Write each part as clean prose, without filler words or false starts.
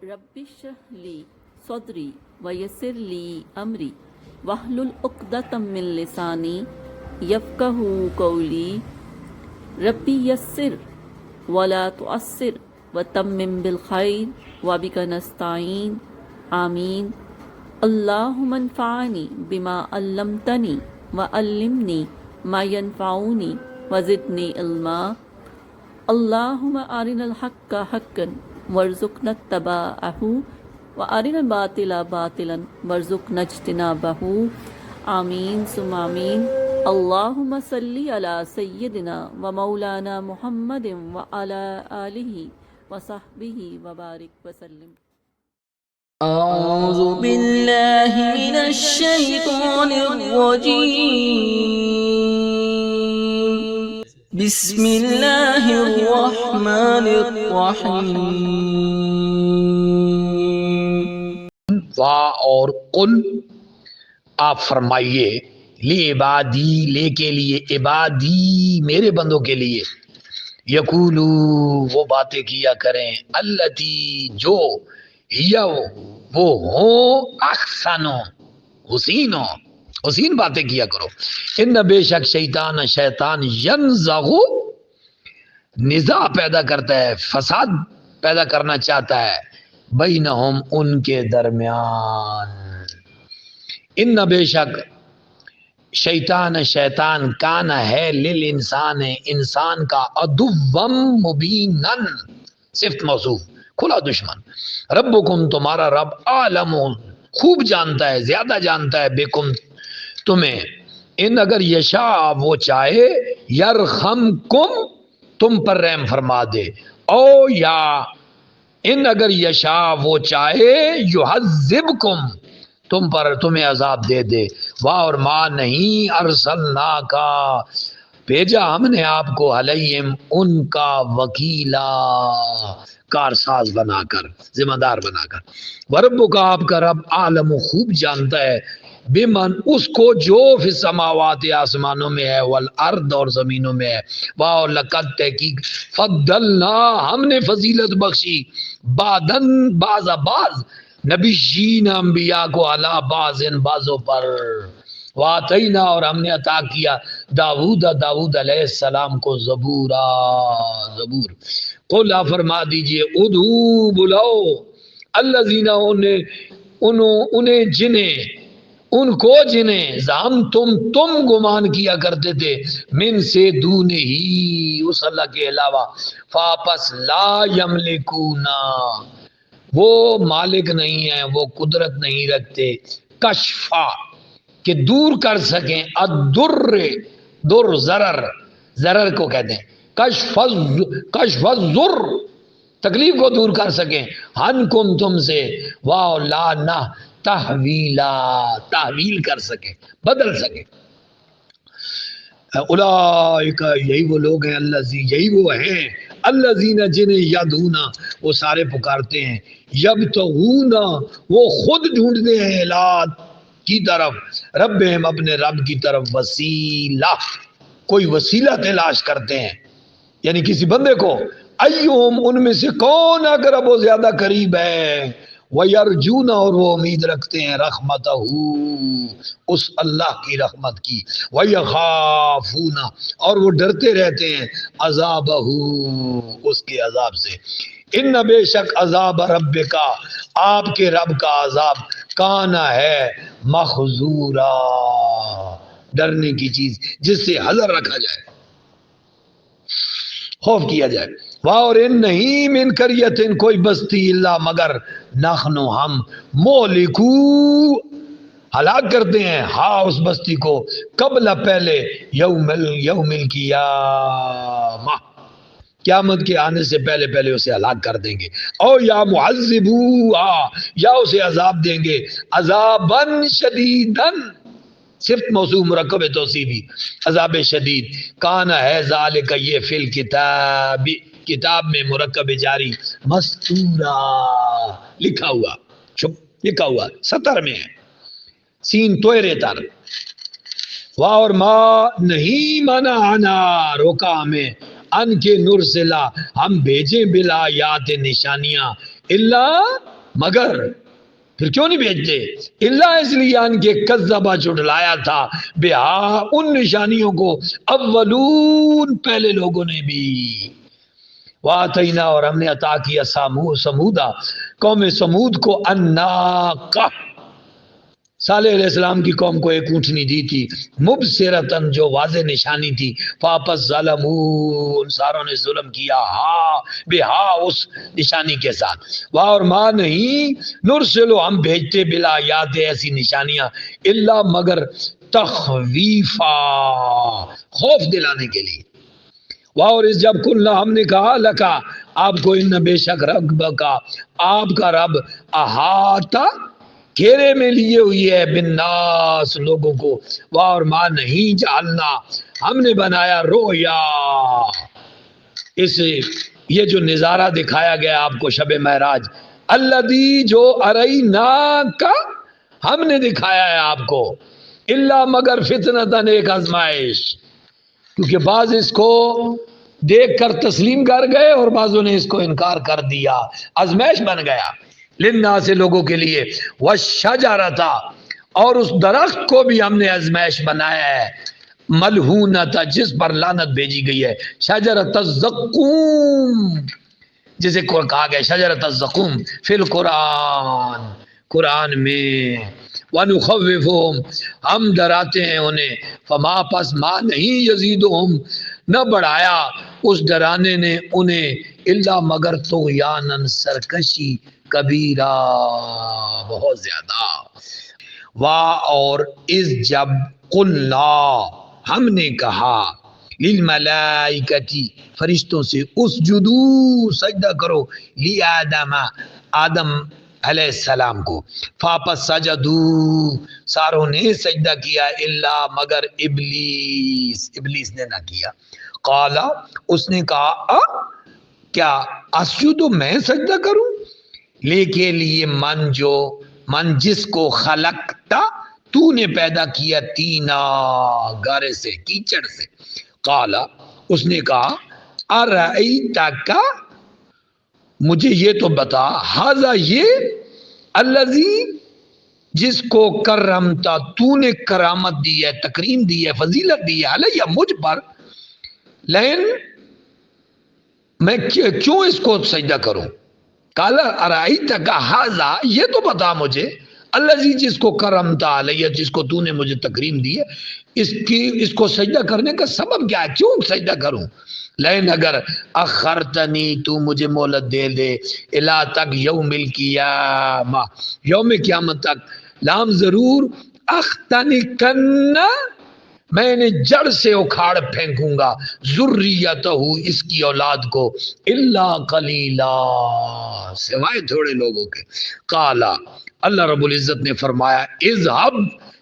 رب اشرح لی صدری ویسر لی امری واحلل عقدۃ من لسانی یفقہوا قولی ربی یسر ولا تعسر وتمم بالخیر وبک نستعین آمین اللہم انفعنی بما علمتنی وعلمنی ما ینفعنی وزدنی علما اللہم ارنا الحق حقا وارزقنا اتباعہ وارنا الباطل باطلا وارزقنا اجتنابہ آمین ثم آمین اللہم صلی علی سیدنا و مولانا محمد وعلی آلہ وصحبہ وبارک وسلم۔ اعوذ باللہ من الشیطان الرجیم، بسم اللہ الرحمن الرحیم۔ اور قل آپ فرمائیے لی عبادی لے کے لیے عبادی میرے بندوں کے لیے یقولو وہ باتیں کیا کریں التی جو ہیا وہ ہوں احسنو حسین باتیں کیا کرو۔ ان بے شک شیطان ینزغو نزاع پیدا کرتا ہے، فساد پیدا کرنا چاہتا ہے بینہم ان کے درمیان۔ ان بے شک شیطان کان ہے للانسان انسان کا عدوم مبینن صفت موصوف کھلا دشمن۔ ربکم تمہارا رب عالم خوب جانتا ہے، زیادہ جانتا ہے بکم تمہیں، ان اگر یشا وہ چاہے یرحمکم تم پر رحم فرما دے، او یا ان اگر یشا وہ چاہے یعذبکم تم پر تمہیں عذاب دے دے۔ واہ اور ماں نہیں ارسلنا کا بھیجا ہم نے آپ کو علیہم ان کا وکیلا کارساز بنا کر، ذمہ دار بنا کر۔ وربک کا آپ کا رب عالم خوب جانتا ہے بمن اس کو جو فی السماوات آسمانوں میں ہے والارض اور زمینوں میں ہے۔ واہ لقد تحقیق فضلنا ہم نے فضیلت بخشی بعض نبیین انبیاء کو علی بعض بعضوں پر۔ واتینا اور ہم نے عطا کیا داؤد علیہ السلام کو زبور۔ قل فرما دیجئے ادعو بلاؤ الذین انہیں جنہیں زعم تم گمان کیا کرتے تھے من سے دون ہی اس اللہ کے علاوہ، فاپس لا یملکونا وہ مالک نہیں ہیں، وہ قدرت نہیں رکھتے، کشفا کہ دور کر سکیں، در ضرر کو کہتے ہیں، کشف الضر تکلیف کو دور کر سکیں، ہنکم تم سے، واو لا نہ تحویل کر سکیں، بدل سکیں۔ اولئک یہی وہ لوگ ہیں، یہی وہ ہیں الذین جنہیں یدعونا وہ سارے پکارتے ہیں، یبتغونا وہ خود ڈھونڈتے ہیں الہ کی طرف، ربہم اپنے رب کی طرف وسیلہ کوئی وسیلہ تلاش کرتے ہیں، یعنی کسی بندے کو، ایہم ان میں سے کون اقرب و زیادہ قریب ہے، وَيَرْجُونَ اور وہ امید رکھتے ہیں رحمتہ اس اللہ کی رحمت کی، وَيَخَافُونَ اور وہ ڈرتے رہتے ہیں عذابہ اس کے عذاب سے۔ ان بے شک عذاب ربک آپ کے رب کا عذاب کانا ہے محذورا ڈرنے کی چیز جس سے حذر رکھا جائے، خوف کیا جائے۔ واہ اور ان نہیں من قریۃ کوئی بستی اللہ مگر نحنو ہم مہلکو ہلاک کرتے ہیں ہاں اس بستی کو قبل پہلے یوم القیامہ قیامت کے آنے سے پہلے اسے ہلاک کر دیں گے، او یا معذبو یا اسے عذاب دیں گے عذاباً شدیداً صرف موصوف مرکب توصیفی عذاب شدید، کانا ہے ذالک یہ فی الکتاب کتاب میں مرکب جاری مستورا لکھا ہوا سطر میں ہے، سین توئرے تر۔ واہ اور ما نہیں منعنا روکا ہمیں ان کے نرسلا ہم بھیجیں بلا یات نشانیاں اللہ مگر پھر کیوں نہیں بھیجتے؟ اللہ اس لیے ان کے کذبہ جھٹلایا تھا بہا ان نشانیوں کو اولون پہلے لوگوں نے بھی، واتینا اور ہم نے عطا کیا سمودا قوم سمود کو الناقہ، صالح علیہ السلام کی قوم کو ایک اونٹنی دی تھی، مبصرتن جو واضح نشانی تھی، فاپس ظلمون ساروں نے ظلم کیا، ہاں بے ہاں اس نشانی کے ساتھ، واہ اور ماں نہیں، نرسلو ہم بھیجتے بلا یاد ایسی نشانیاں الا مگر تخویفا خوف دلانے کے لیے، واہ اور اس جب کلنا ہم نے کہا لکا آپ کو ان بے شک رب کا آپ کا رب احاطہ گھیرے میں لیے ہوئی ہے بالناس لوگوں کو، واہ اور ماں نہیں جعلنا ہم نے بنایا رویا، اس یہ جو نظارہ دکھایا گیا آپ کو شب معراج، الذی جو ارینہ کا ہم نے دکھایا ہے آپ کو، الا مگر فتنتن ایک آزمائش، کیونکہ بعض اس کو دیکھ کر تسلیم کر گئے اور بعضوں نے اس کو انکار کر دیا، آزمائش بن گیا للناس سے لوگوں کے لیے، والشجرۃ اور اس درخت کو بھی ہم نے آزمائش بنایا ہے، ملعونۃ جس پر لعنت بھیجی گئی ہے، شجرۃ الزقوم جسے کہا گیا شجرۃ الزقوم فی القرآن قرآن میں، وَنُخَوِّفُهُمْ ہم ڈراتے ہیں انہیں، فما پس ما نہیں یزیدہم نہ بڑھایا اس ڈرانے نے انہیں الا مگر طغیاناً سرکشی کبیرہ بہت زیادہ، اور اس جب قلنا ہم نے کہا للملائکتی فرشتوں سے اسجدو سجدہ کرو لی آدم آدم علیہ السلام کو، فاپس سجدو ساروں نے سجدہ کیا الا مگر ابلیس نے نہ کیا، قالا اس نے کہا کیا اسجدو میں سجدہ کروں لے کے لیے من جس کو خلقتا تو نے پیدا کیا تینا گارے سے کیچڑ سے، قالا اس نے کہا ارائیتک مجھے یہ تو بتا، ہذا یہ الذی جس کو کرمتا تو نے کرامت دی ہے تکریم دی ہے فضیلت دی ہے علیہ مجھ پر، لیکن میں کیوں اس کو سجدہ کروں، قال ارائیتک ھذا یہ تو بتا مجھے، الذی جس کو کرمتا علیہ جس کو تو نے مجھے تکریم دی ہے، اس کو سجدہ کرنے کا سبب کیا ہے، کیوں سجدہ کروں، لیکن اگر اخرتنی تو مجھے مہلت دے دے الا تک یوم القیامہ یوم قیامت تک، لام ضرور اختنکن میں نے جڑ سے اکھاڑ پھینکوں گا ذریتہ اس کی اولاد کو، الا قلیلا سوائے تھوڑے لوگوں کے، قالا اللہ رب العزت نے فرمایا اذهب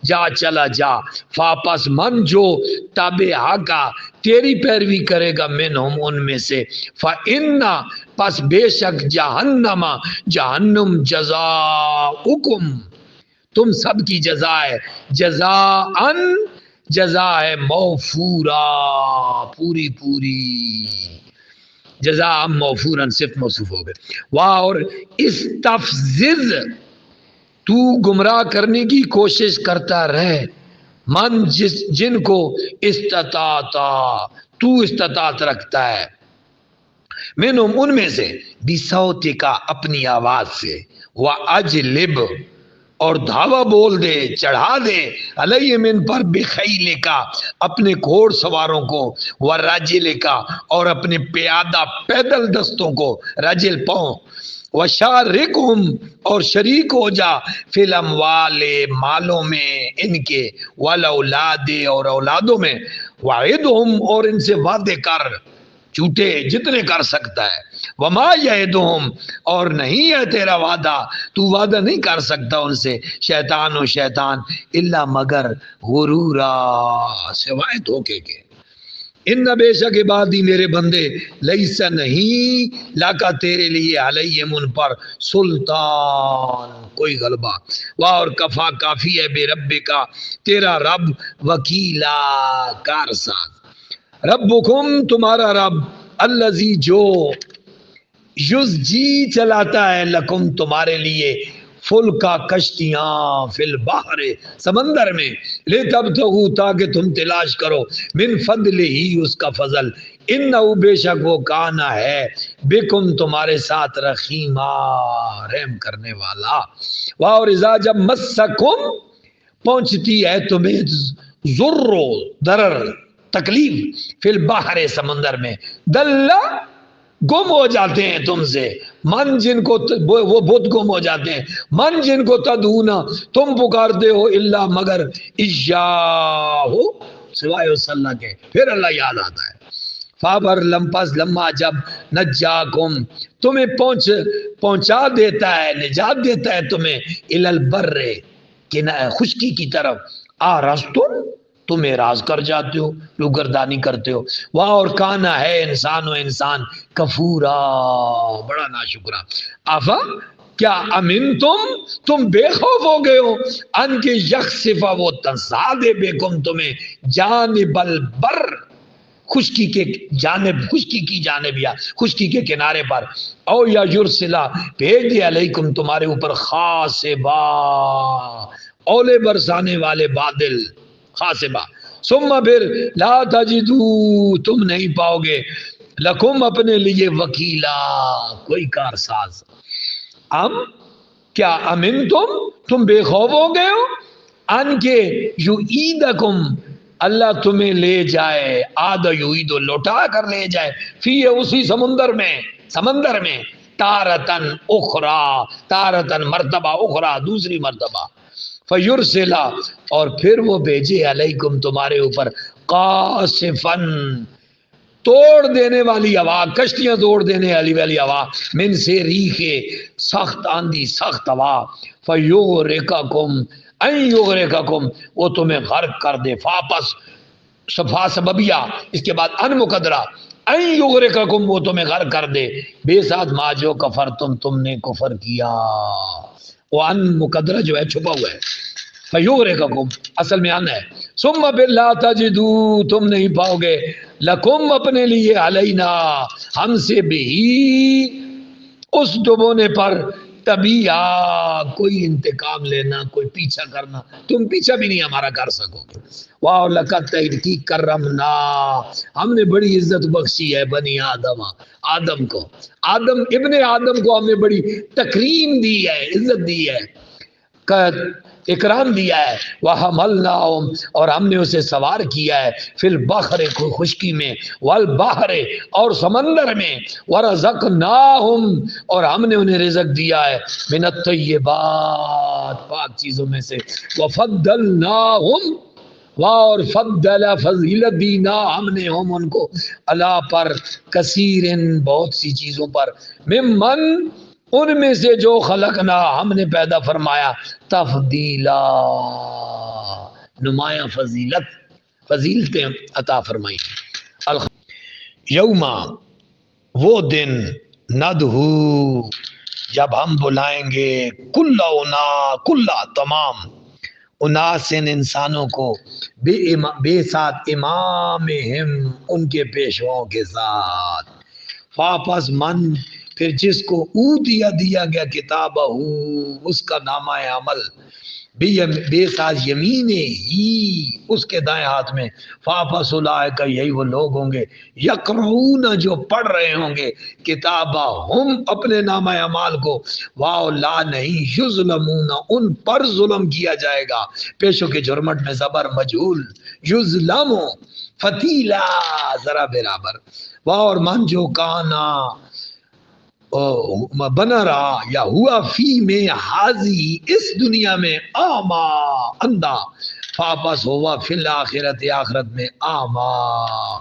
جا چلا جا، فاپس من جو تابعہ کا تیری پیروی کرے گا منہم ان میں سے، فَإِنَّ پس بے شک جہنم جزاؤکم تم سب کی جزا ہے، جزاءً جزا ہے موفورا پوری پوری، جزاء موفورا صرف موصوف ہو گئے، واہ اور استفزز تو گمراہ کرنے کی کوشش کرتا رہے، من جن کو استطاعتا تو استطاعت رکھتا ہے، منہم ان میں سے بصوت کا اپنی آواز سے، وَأَجْلِبْ اور دھاوا بول دے چڑھا دے علیہم ان پر بخیل کا اپنے گھوڑ سواروں کو، وراجل کا اور اپنے پیادہ پیدل دستوں کو، رجل پاؤں، وشارکہم اور شریک ہو جا فی الاموال مالوں میں ان کے، والاولاد اور اولادوں میں، وعدہم اور ان سے وعدے کر جھوٹے جتنے کر سکتا ہے، وما یعدہم اور نہیں ہے تیرا وعدہ تو وعدہ نہیں کر سکتا ان سے، شیطان و شیطان الا مگر غرورا سوائے دھوکے کے، ان بے شک عبادی میرے بندے لیس نہیں لاکا تیرے لیے علیہم ان پر سلطان کوئی غلبہ، واہ اور کفا کافی ہے بے رب کا تیرا رب وکیلا کارساز، ربکم تمہارا رب الذی جو یز جی چلاتا ہے لکم تمہارے لیے فل کا کشتیاں فی البحر سمندر میں لے تب تاکہ تم تلاش کرو من فضل ہی اس کا فضل انہو بے شک وہ کانا ہے بکم تمہارے ساتھ رحیما رحم کرنے والا اور اذا جب مسکم پہنچتی ہے تمہیں ضرر ضرر تکلیف فی البحر سمندر میں دلہ گم ہو جاتے ہیں تم سے من جن کو وہ بت گم ہو جاتے ہیں من جن کو تدعونا تم پکارتے ہو الا مگر ایاہو سوائے اس اللہ کے پھر اللہ یاد آتا ہے فابر لمپس لمحہ جب نجاکم تمہیں پہنچا دیتا ہے نجات دیتا ہے تمہیں الالبر خشکی کی طرف تم اعراض کر جاتے ہو روگردانی کرتے ہو واہ اور کانا ہے انسان و انسان کفورا بڑا ناشکرا آفا کیا امن تم بے خوف ہو گئے ہو ان کے یخصفا وہ تنسا دے بیکم تمہیں جانب البر خشکی کے جانب خشکی کی جانب یا خشکی کے کنارے پر او یا یرسلا بھیج دے علیکم تمہارے اوپر خاصبا اولے برسانے والے بادل خاصبہ ثم پھر لا تجدو تم نہیں پاؤ گے لکم اپنے لیے وکیلا کوئی کارساز کیا امن تم بے خوف ہو گئے ہو ان کے یعیدکم اللہ تمہیں لے جائے یعید لوٹا کر لے جائے فی اسی سمندر میں تارتن مرتبہ اخرى دوسری مرتبہ فیرسلا اور پھر وہ بھیجے علیکم تمہارے اوپر قاصفن توڑ دینے والی ہوا کشتیاں توڑ دینے والی ہوا من سے ریخے سخت آندھی سخت ہوا فیغرقکم وہ تمہیں غرق کر دے فاپس صفا سببیہ اس کے بعد ان مقدرہ یغرقکم وہ تمہیں غرق کر دے بے ساتھ ما جو کفر تم نے کفر کیا وہ ان مقدرہ جو ہے چھپا ہوا ہے فیغرقکم اصل میں ان ہے ثم لا تجدو تم نہیں پاؤ گے لکم اپنے لیے علینا ہم سے بھی اس ڈبونے پر طبیعہ کوئی انتقام لینا کوئی پیچھا کرنا تم پیچھا بھی نہیں ہمارا کر سکو گے واہ لقد تحقیق کرمنا ہم نے بڑی عزت بخشی ہے بنی آدم کو ابن آدم کو ہم نے بڑی تکریم دی ہے عزت دی ہے اکرام دیا ہے وَحَمَلْنَاهُمْ اور ہم نے اسے سوار کیا ہے فی البحر خشکی میں والبحر اور سمندر میں وَرَزَقْنَاهُمْ اور ہم نے انہیں رزق دیا ہے من الطیبات پاک چیزوں میں سے وَفَضَّلْنَاهُمْ اور فضل فضیلت دینا ہم نے ہم ان کو اللہ پر کثیرن بہت سی چیزوں پر ممن ان میں سے جو خلقنا ہم نے پیدا فرمایا تفضیلا نمایاں فضیلتیں عطا فرمائی یوما وہ دن ندہو جب ہم بلائیں گے کلا تمام اناسن انسانوں کو بے ساتھ امامہم ان کے پیشواؤں کے ساتھ واپس من پھر جس کو دیا گیا کتابہ اس کا نامہ عمل بے ساتھ یمین ہی اس کے دائیں ہاتھ میں فاپس اولئک یہی وہ لوگ ہوں گے یقرؤون جو پڑھ رہے ہوں گے کتابہ ہم اپنے نامہ اعمال کو واو لا نہیں یظلمون ان پر ظلم کیا جائے گا پیشوں کے جرمٹ میں زبر مجہول یظلم فتیلا ذرا برابر واو اور من جو کانا بنا رہا یا ہوا فی میں حاضی اس دنیا میں آما اندھا فاپس ہوا فی الاخرت آخرت میں آما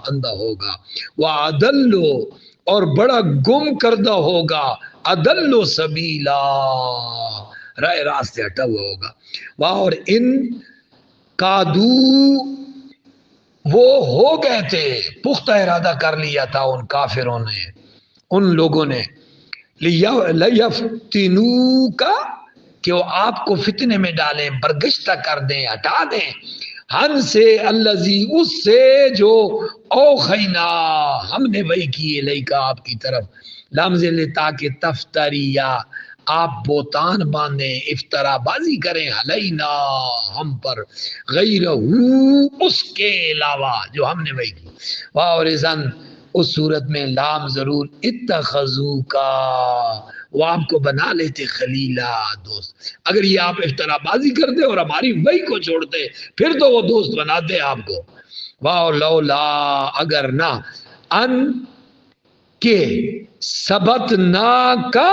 اندھا ہوگا وَعَدَلُّ اور بڑا گم کردہ ہوگا عدل سبیلا رائے راستے ہٹا ہوا ہوگا اور ان کادو وہ ہو گئے تھے پختہ ارادہ کر لیا تھا ان کافروں نے ان لوگوں نے لیفتنو کا کہ وہ آپ کو فتنے میں ڈالیں برگشتہ کر دیں ہٹا دیں ہن سے الذی اس سے جو اوخینا ہم نے وحی کی الیکا آپ کی طرف لمز تاکہ تفتریا آپ بہتان باندھیں، افطرا بازی کریں، علینا ہم پر، غیرہ اس کے علاوہ جو ہم نے وہی کی، واورزن اس صورت میں لام ضرور، اتخذو کا وہ آپ کو بنا لیتے خلیلا دوست، اگر یہ آپ افطرا بازی کرتے اور ہماری وہی کو چھوڑتے پھر تو وہ دوست بناتے آپ کو، واہ لولا اگر نہ، ان کہ ثبت نہ کا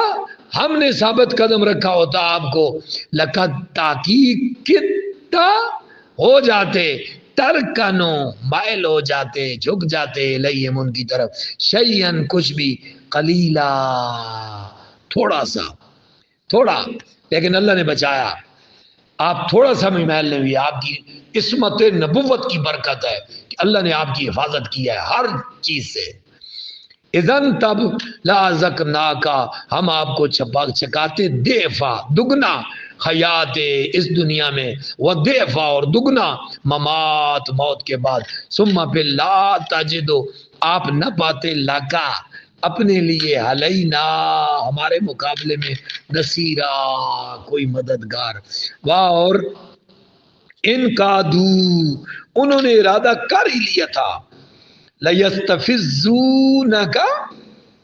ہم نے ثابت قدم رکھا ہوتا آپ کو، لقد تاکید کتا ہو جاتے، ترکنو مائل ہو جاتے، جھک جاتے، الیہم ان کی طرف، شیئن کچھ بھی، قلیلا تھوڑا سا، تھوڑا، لیکن اللہ نے بچایا، آپ تھوڑا سا بھی محل نہیں ہوئی، آپ کی عصمت نبوت کی برکت ہے کہ اللہ نے آپ کی حفاظت کی ہے ہر چیز سے، اذن تب لازقنا کا ہم آپ کو چکاتے دیفا دگنا حیات اس دنیا میں، و دیفا اور دگنا ممات موت کے بعد، ثم پھر لا تجدو آپ نہ پاتے لکا اپنے لیے علینا ہمارے مقابلے میں نصیرا کوئی مددگار، واہ اور ان کا دو انہوں نے ارادہ کر ہی لیا تھا، لیستفزونک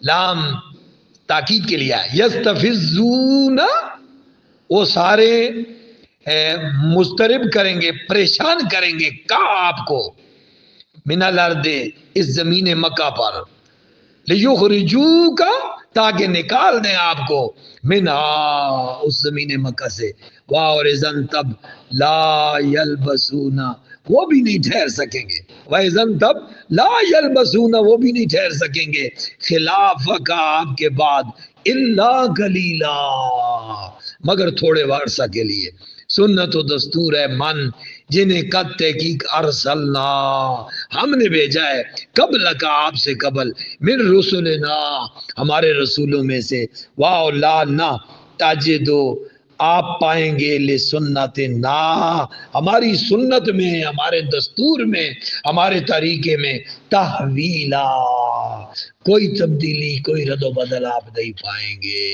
لام تاکید کے لیے یستفزون وہ سارے مضطرب کریں گے، پریشان کریں گے کا آپ کو، من الارض اس زمین مکہ پر، لیخرجوک تاکہ نکال دیں آپ کو، منہا اس زمین مکہ سے، واورزن تب لا یلبسون وہ بھی نہیں ٹھہر سکیں گے، وَإِذَنْ تب لا یلبسون وہ بھی نہیں ٹھہر سکیں گے، خلاف کا آپ کے بعد، الا قلیلا مگر تھوڑے عرصہ کے لیے، سنت و دستور ہے من جنہیں قد تحقیق ارسلنا ہم نے بھیجا ہے، قبل کا آپ سے قبل، من رسولنا ہمارے رسولوں میں سے، واہ لا نہ تجدو آپ پائیں گے لسنتنا ہماری سنت میں، ہمارے دستور میں، ہمارے طریقے میں، تحویلا کوئی تبدیلی، کوئی رد و بدل آپ نہیں پائیں گے۔